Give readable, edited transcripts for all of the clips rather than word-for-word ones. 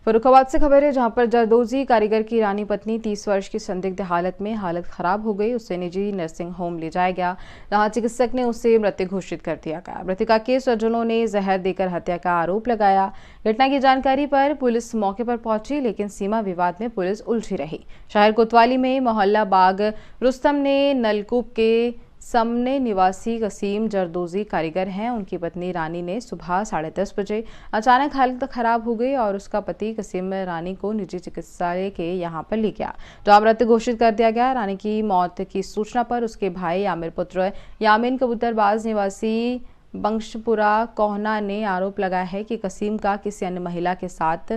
फर्रुखाबाद से खबर है, जहां पर जरदोजी कारीगर की रानी पत्नी 30 वर्ष की संदिग्ध हालत में हालत खराब हो गई। उसे निजी नर्सिंग होम ले जाया गया, जहां चिकित्सक ने उसे मृत घोषित कर दिया गया। मृतका के स्वजनों ने जहर देकर हत्या का आरोप लगाया। घटना की जानकारी पर पुलिस मौके पर पहुंची, लेकिन सीमा विवाद में पुलिस उलझी रही। शहर कोतवाली में मोहल्ला बाग रुस्तम ने नलकूप के सामने निवासी कसीम जरदोजी कारीगर हैं। उनकी पत्नी रानी ने सुबह 10:30 बजे अचानक हालत खराब हो गई और उसका पति कसीम रानी को निजी चिकित्सालय के यहां पर ले गया, जहां मृत घोषित कर दिया गया। रानी की मौत की सूचना पर उसके भाई आमिर पुत्र यामीन कबूतरबाज निवासी बंशपुरा कोहना ने आरोप लगाया है कि कसीम का किसी अन्य महिला के साथ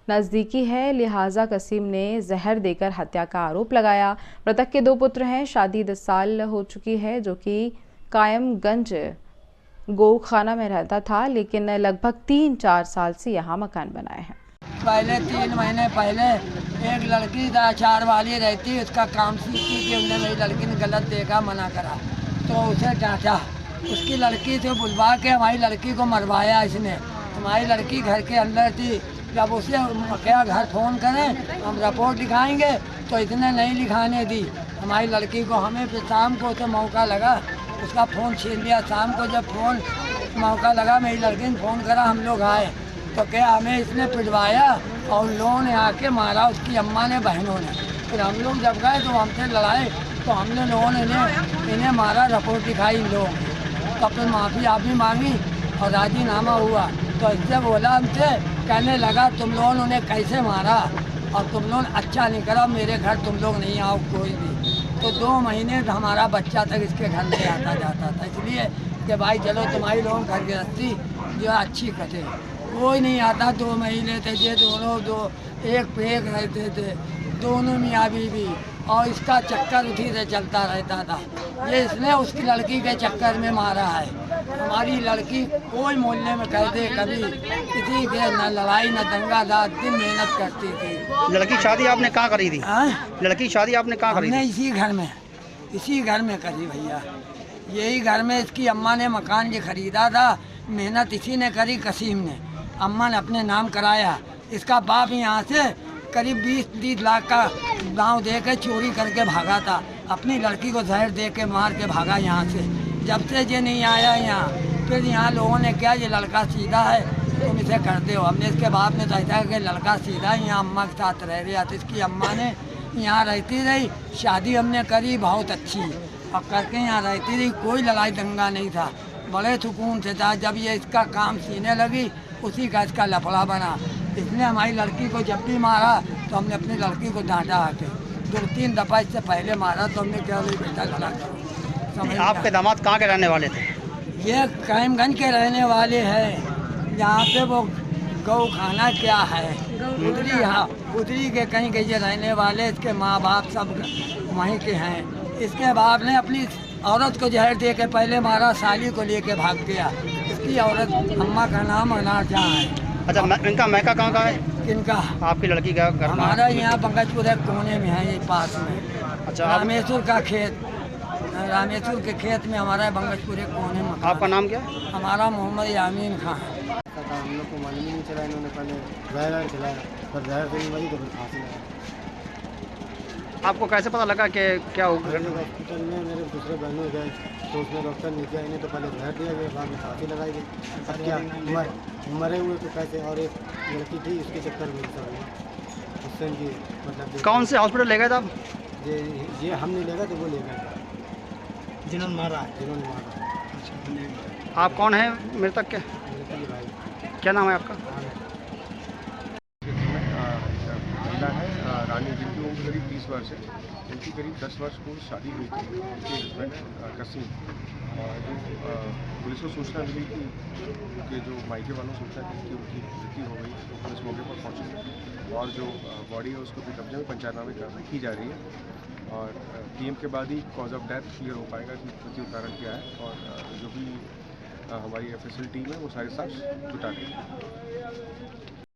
नजदीकी है, लिहाजा कसीम ने जहर देकर हत्या का आरोप लगाया। मृतक के 2 पुत्र हैं। शादी 10 साल हो चुकी है, जो कि कायमगंज गोखाना में रहता था, लेकिन लगभग 3-4 साल से यहाँ मकान बनाए हैं। पहले 3 महीने पहले एक लड़की 4 वाली रहती, उसका काम सीखती थी। उन्हें मेरी लड़की ने गलत देखा, मना करा तो उसे डांटा। उसकी लड़की से बुलवा के हमारी लड़की को मरवाया इसने। हमारी लड़की घर के अंदर थी। जब उसे क्या घर फ़ोन करें हम रिपोर्ट लिखाएंगे, तो इसने नहीं लिखाने दी हमारी लड़की को। हमें फिर शाम को उसे मौका लगा, उसका फ़ोन छीन लिया। शाम को जब फ़ोन मौका लगा, मेरी लड़की ने फ़ोन करा, हम लोग आए तो क्या हमें इसने पिटवाया और लोगों ने आके मारा, उसकी अम्मा ने, बहनों ने। फिर हम लोग जब गए तो हमसे लड़ाए, तो हमने लोगों ने इन्हें मारा, रिपोर्ट लिखाई इन लोगों की। तो फिर माफ़ी आप भी मांगी और राजीनामा हुआ। तो इससे बोला हमसे, कहने लगा तुम लोगों ने उन्हें कैसे मारा और तुम लोग अच्छा नहीं करा, मेरे घर तुम लोग नहीं आओ कोई भी। तो 2 महीने हमारा बच्चा तक इसके घर में आता जाता था। इसलिए कि भाई चलो तुम्हारी लोगों घर गृहस्थी जो है अच्छी कटे। कोई नहीं आता। 2 महीने थे ये दोनों, एक पे एक रहते थे, दोनों मियाँ बीवी, और इसका चक्कर उठी से चलता रहता था। ये इसने उसकी लड़की के चक्कर में मारा है। हमारी लड़की कोई मोहल्ले में कहते कभी किसी के न लड़ाई न दंगा दाद, दिन मेहनत करती थी। लड़की शादी आपने कहाँ करी थी? लड़की शादी आपने कहाँ करी थी? हमने इसी घर में करी भैया। यही घर में इसकी अम्मा ने मकान ये खरीदा था। मेहनत इसी ने करी, कसीम ने। अम्मा ने अपने नाम कराया। इसका बाप यहाँ से करीब 20-30 लाख का गांव दे के चोरी करके भागा था। अपनी लड़की को जहर दे के मार के भागा यहाँ से। जब से ये नहीं आया यहाँ, फिर यहाँ लोगों ने क्या ये लड़का सीधा है, तुम इसे करते हो। हमने इसके बाप ने सोचा कि लड़का सीधा है, यहाँ अम्मा के साथ रह रहा। तो इसकी अम्मा ने यहाँ रहती रही, शादी हमने करी बहुत अच्छी, और करके यहाँ रहती रही। कोई लड़ाई दंगा नहीं था, बड़े सुकून से था। जब ये इसका काम सीने लगी, उसी का इसका लफड़ा बना। इसने हमारी लड़की को जब भी मारा तो हमने अपनी लड़की को डांटा आके। 2-3 दफ़ा इससे पहले मारा तो हमने क्या बेटा लड़ा करो। आपके दामाद कहाँ के रहने वाले थे? ये कायमगंज के रहने वाले हैं। यहाँ पे वो गौखाना क्या है, उधरी, हाँ उधरी के कहीं के ये रहने वाले। इसके माँ बाप सब वहीं के हैं। इसके बाप ने अपनी औरत को जहर दे के पहले मारा, साली को लेके भाग गया। इसकी औरत अम्मा का नाम अनार जहाँ है। अच्छा, इनका मैका कहाँ का है? किनका? आपकी लड़की का घर? हमारा यहाँ पंकजपुर है, कोने में है, ये पास में। अच्छा, रामेश्वर का खेत, रामेश्वर के खेत में हमारा पंकजपुर है, कोने में। आपका नाम क्या? हमारा मोहम्मद यामीन खान। हम लोग को मालूम ही नहीं चला। इन्होंने पहले जहर खिलाया, पर जहर से नहीं वही तो फिर फांसी लगा। आपको कैसे पता लगा कि क्या हो? हॉस्पिटल में मेरे दूसरे बहनों गए तो उसमें डॉक्टर ने किया, इन्हें तो पहले जहर दिया गया, बाद में फांसी लगाई गई। अब क्या मरे हुए तो कैसे? और एक लड़की थी, उसके चक्कर में सब हुआ। उससे इनकी मतलब कौन से हॉस्पिटल ले गए थे आप? ये हम नहीं ले गए तो वो ले गए जिन्होंने मारा। आप कौन हैं मृतक के? मेरे भाई। क्या नाम है आपका? महिला है रानी, जिनकी उम्र करीब 30 वर्ष है। इनकी करीब 10 वर्ष पूर्व शादी हुई थी। उनके हस्बैंड कसीम, जो पुलिस को सूचना मिली कि जो मायके वालों सूचना दी कि उनकी मृत्यु हो गई, तो पुलिस मौके पर पहुंची और जो बॉडी है उसको भी कब्जे में पंचनामे कार्रवाई की जा रही है। और पीएम के बाद ही कॉज ऑफ डेथ क्लियर हो पाएगा कि मृत्यु कारण क्या है। और जो भी हमारी एफएसएल टीम है वो सारे साक्ष्य जुटा रही है।